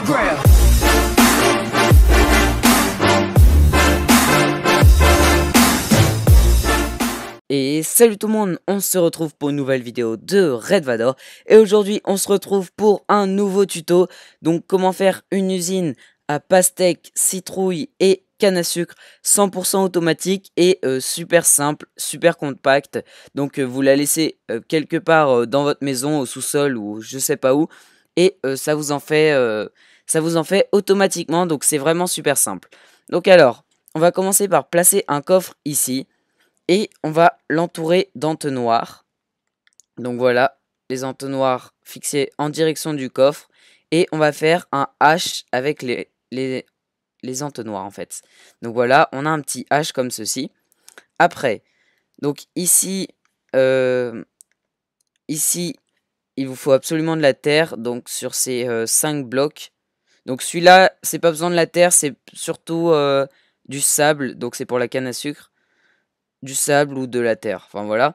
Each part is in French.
ground. Et salut tout le monde, on se retrouve pour une nouvelle vidéo de Red Vador. Et aujourd'hui on se retrouve pour un nouveau tuto. Donc comment faire une usine à pastèque, citrouille et canne à sucre 100% automatique et super simple, super compact. Donc vous la laissez quelque part dans votre maison, au sous-sol ou je sais pas où. Et ça vous en fait automatiquement, donc c'est vraiment super simple. Donc alors, on va commencer par placer un coffre ici. Et on va l'entourer d'entonnoirs. Donc voilà, les entonnoirs fixés en direction du coffre. Et on va faire un H avec les entonnoirs en fait. Donc voilà, on a un petit H comme ceci. Après, donc ici, il vous faut absolument de la terre. Donc sur ces 5 blocs. Donc celui-là, c'est pas besoin de la terre, c'est surtout du sable. Donc c'est pour la canne à sucre. Du sable ou de la terre, enfin voilà.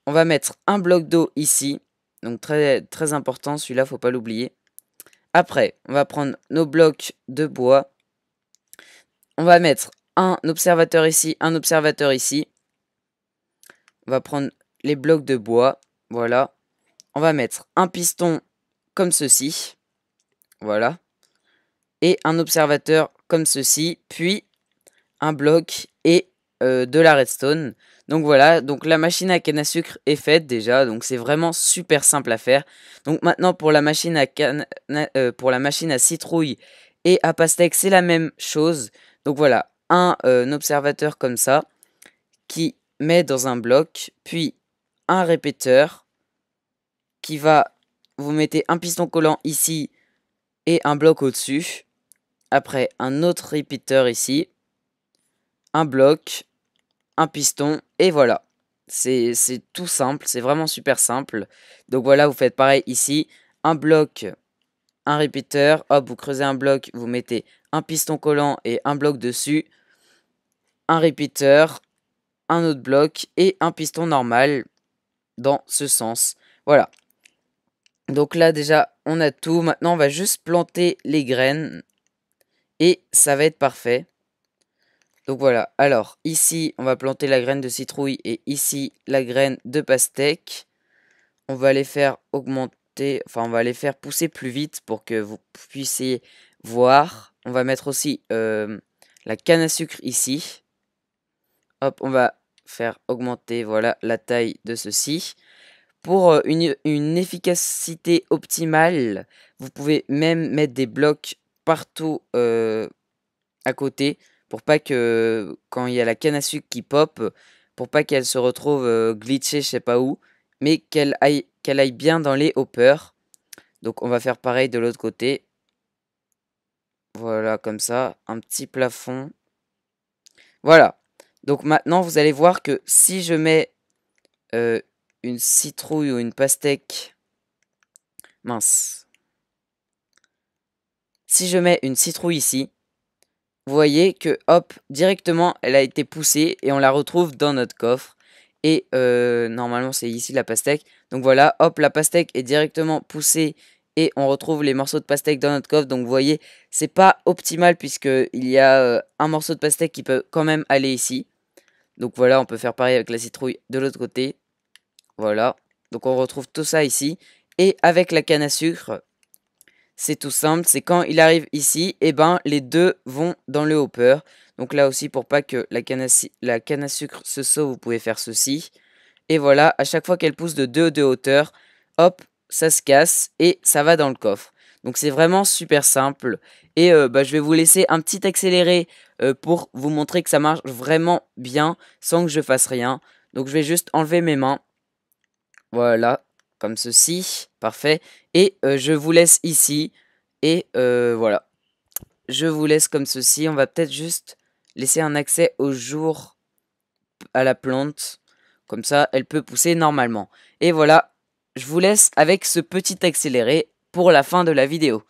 On va mettre un bloc d'eau ici, donc très, très important, celui-là, faut pas l'oublier. Après, on va prendre nos blocs de bois. On va mettre un observateur ici, un observateur ici. On va prendre les blocs de bois, voilà. On va mettre un piston comme ceci, voilà. Et un observateur comme ceci, puis un bloc et de la redstone. Donc voilà, donc la machine à canne à sucre est faite déjà, donc c'est vraiment super simple à faire. Donc maintenant pour la machine à citrouille et à pastèque, c'est la même chose. Donc voilà, un observateur comme ça qui met dans un bloc, puis un répéteur qui va, vous mettez un piston collant ici et un bloc au-dessus. Après un autre répéteur ici, un bloc, un piston et voilà. C'est tout simple, c'est vraiment super simple. Donc voilà, vous faites pareil ici, un bloc, un répéteur, hop, vous creusez un bloc, vous mettez un piston collant et un bloc dessus, un répéteur, un autre bloc et un piston normal dans ce sens. Voilà. Donc là déjà, on a tout. Maintenant, on va juste planter les graines et ça va être parfait. Donc voilà, alors ici on va planter la graine de citrouille et ici la graine de pastèque. On va les faire augmenter, enfin on va les faire pousser plus vite pour que vous puissiez voir. On va mettre aussi la canne à sucre ici. Hop, on va faire augmenter voilà la taille de ceci. Pour une efficacité optimale, vous pouvez même mettre des blocs partout à côté. Pour pas que, quand il y a la canne à sucre qui pop, pour pas qu'elle se retrouve glitchée je sais pas où, mais qu'elle aille bien dans les hoppers. Donc on va faire pareil de l'autre côté. Voilà, comme ça, un petit plafond. Voilà. Donc maintenant, vous allez voir que si je mets une citrouille ou une pastèque... Mince. Si je mets une citrouille ici, vous voyez que hop, directement elle a été poussée et on la retrouve dans notre coffre. Et normalement c'est ici la pastèque. Donc voilà, hop, la pastèque est directement poussée et on retrouve les morceaux de pastèque dans notre coffre. Donc vous voyez, c'est pas optimal puisque il y a un morceau de pastèque qui peut quand même aller ici. Donc voilà, on peut faire pareil avec la citrouille de l'autre côté. Voilà, donc on retrouve tout ça ici. Et avec la canne à sucre, c'est tout simple, c'est quand il arrive ici, et ben les deux vont dans le hopper. Donc là aussi, pour pas que la canne à sucre se sauve, vous pouvez faire ceci. Et voilà, à chaque fois qu'elle pousse de 2 de hauteur, hop, ça se casse et ça va dans le coffre. Donc c'est vraiment super simple. Et je vais vous laisser un petit accéléré pour vous montrer que ça marche vraiment bien sans que je fasse rien. Donc je vais juste enlever mes mains. Voilà, comme ceci, parfait. Et je vous laisse ici, et voilà. Je vous laisse comme ceci, on va peut-être juste laisser un accès au jour à la plante. Comme ça, elle peut pousser normalement. Et voilà, je vous laisse avec ce petit accéléré pour la fin de la vidéo.